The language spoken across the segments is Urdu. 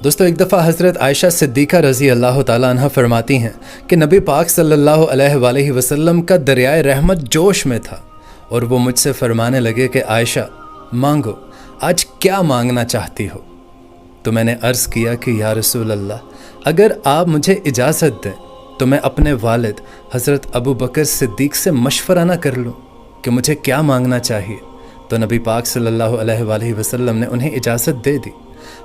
دوستو، ایک دفعہ حضرت عائشہ صدیقہ رضی اللہ تعالیٰ عنہ فرماتی ہیں کہ نبی پاک صلی اللہ علیہ وآلہ وسلم کا دریائے رحمت جوش میں تھا اور وہ مجھ سے فرمانے لگے کہ عائشہ مانگو، آج کیا مانگنا چاہتی ہو؟ تو میں نے عرض کیا کہ یا رسول اللہ، اگر آپ مجھے اجازت دیں تو میں اپنے والد حضرت ابو بکر صدیق سے مشورہ نہ کر لوں کہ مجھے کیا مانگنا چاہیے؟ تو نبی پاک صلی اللہ علیہ وآلہ وسلم نے انہیں اجازت دے دی۔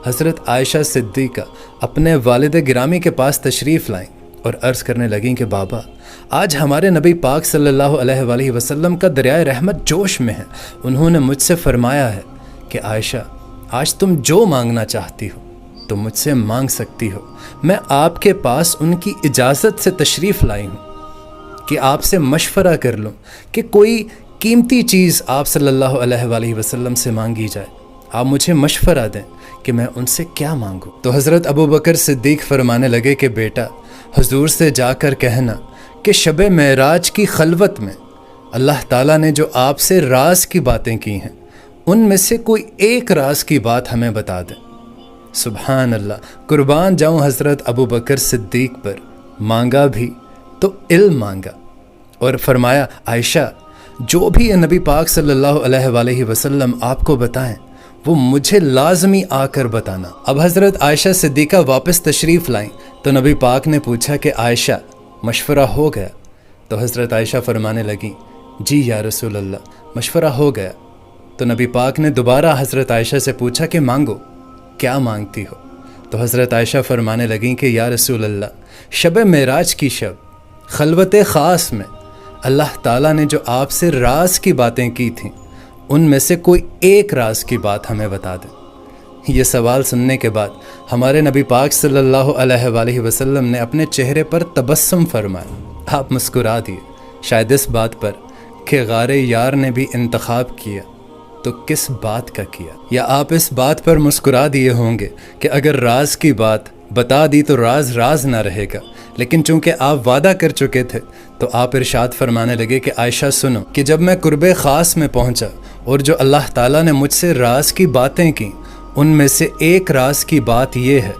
حضرت عائشہ صدیقہ اپنے والد گرامی کے پاس تشریف لائیں اور عرض کرنے لگیں کہ بابا، آج ہمارے نبی پاک صلی اللہ علیہ وآلہ وسلم کا دریائے رحمت جوش میں ہے۔ انہوں نے مجھ سے فرمایا ہے کہ عائشہ، آج تم جو مانگنا چاہتی ہو تو مجھ سے مانگ سکتی ہو۔ میں آپ کے پاس ان کی اجازت سے تشریف لائی ہوں کہ آپ سے مشورہ کر لوں کہ کوئی قیمتی چیز آپ صلی اللہ علیہ وآلہ وسلم سے مانگی جائے۔ آپ مجھے مشورہ دیں کہ میں ان سے کیا مانگوں۔ تو حضرت ابو بکر صدیق فرمانے لگے کہ بیٹا، حضور سے جا کر کہنا کہ شب معراج کی خلوت میں اللہ تعالیٰ نے جو آپ سے راز کی باتیں کی ہیں، ان میں سے کوئی ایک راز کی بات ہمیں بتا دیں۔ سبحان اللہ، قربان جاؤں حضرت ابو بکر صدیق پر۔ مانگا بھی تو علم مانگا اور فرمایا عائشہ، جو بھی نبی پاک صلی اللہ علیہ وآلہ وسلم آپ کو بتائیں وہ مجھے لازمی آ کر بتانا۔ اب حضرت عائشہ صدیقہ واپس تشریف لائیں تو نبی پاک نے پوچھا کہ عائشہ، مشورہ ہو گیا؟ تو حضرت عائشہ فرمانے لگیں جی یا رسول اللہ، مشورہ ہو گیا۔ تو نبی پاک نے دوبارہ حضرت عائشہ سے پوچھا کہ مانگو، کیا مانگتی ہو؟ تو حضرت عائشہ فرمانے لگیں کہ یا رسول اللہ، شب معراج کی شب خلوت خاص میں اللہ تعالیٰ نے جو آپ سے راز کی باتیں کی تھیں، ان میں سے کوئی ایک راز کی بات ہمیں بتا دیں۔ یہ سوال سننے کے بعد ہمارے نبی پاک صلی اللہ علیہ وآلہ وسلم نے اپنے چہرے پر تبسم فرمایا۔ آپ مسکرا دیے، شاید اس بات پر کہ غار یار نے بھی انتخاب کیا تو کس بات کا کیا؟ یا آپ اس بات پر مسکرا دیے ہوں گے کہ اگر راز کی بات بتا دی تو راز راز نہ رہے گا، لیکن چونکہ آپ وعدہ کر چکے تھے تو آپ ارشاد فرمانے لگے کہ عائشہ سنو کہ جب میں قرب خاص میں پہنچا اور جو اللہ تعالیٰ نے مجھ سے راز کی باتیں کی، ان میں سے ایک راز کی بات یہ ہے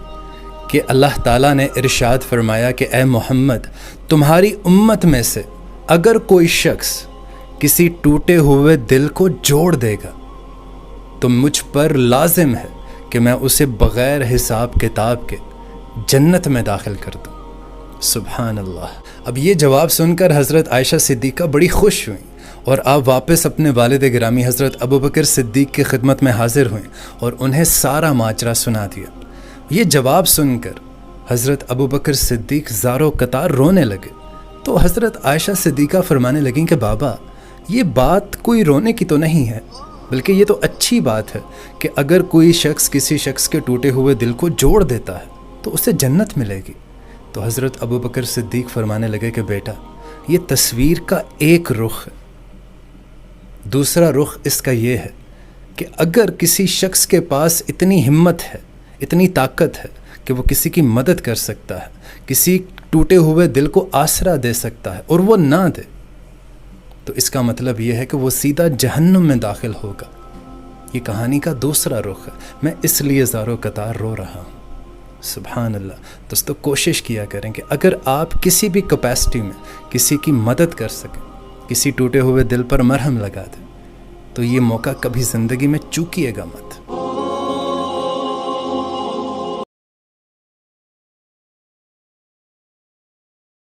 کہ اللہ تعالیٰ نے ارشاد فرمایا کہ اے محمد، تمہاری امت میں سے اگر کوئی شخص کسی ٹوٹے ہوئے دل کو جوڑ دے گا تو مجھ پر لازم ہے کہ میں اسے بغیر حساب کتاب کے جنت میں داخل کر دوں۔ سبحان اللہ۔ اب یہ جواب سن کر حضرت عائشہ صدیقہ بڑی خوش ہوئیں اور آپ واپس اپنے والد گرامی حضرت ابو بکر صدیق کی خدمت میں حاضر ہوئیں اور انہیں سارا ماجرا سنا دیا۔ یہ جواب سن کر حضرت ابو بکر صدیق زارو قطار رونے لگے تو حضرت عائشہ صدیقہ فرمانے لگیں کہ بابا، یہ بات کوئی رونے کی تو نہیں ہے، بلکہ یہ تو اچھی بات ہے کہ اگر کوئی شخص کسی شخص کے ٹوٹے ہوئے دل کو جوڑ دیتا ہے تو اسے جنت ملے گی۔ تو حضرت ابو بکر صدیق فرمانے لگے کہ بیٹا، یہ تصویر کا ایک رخ ہے، دوسرا رخ اس کا یہ ہے کہ اگر کسی شخص کے پاس اتنی ہمت ہے، اتنی طاقت ہے کہ وہ کسی کی مدد کر سکتا ہے، کسی ٹوٹے ہوئے دل کو آسرا دے سکتا ہے اور وہ نہ دے، تو اس کا مطلب یہ ہے کہ وہ سیدھا جہنم میں داخل ہوگا۔ یہ کہانی کا دوسرا رخ ہے، میں اس لیے زارو قطار رو رہا ہوں۔ سبحان اللہ۔ دوستو، کوشش کیا کریں کہ اگر آپ کسی بھی کیپیسٹی میں کسی کی مدد کر سکیں، کسی ٹوٹے ہوئے دل پر مرہم لگا دیں، تو یہ موقع کبھی زندگی میں چوکیے گا مت۔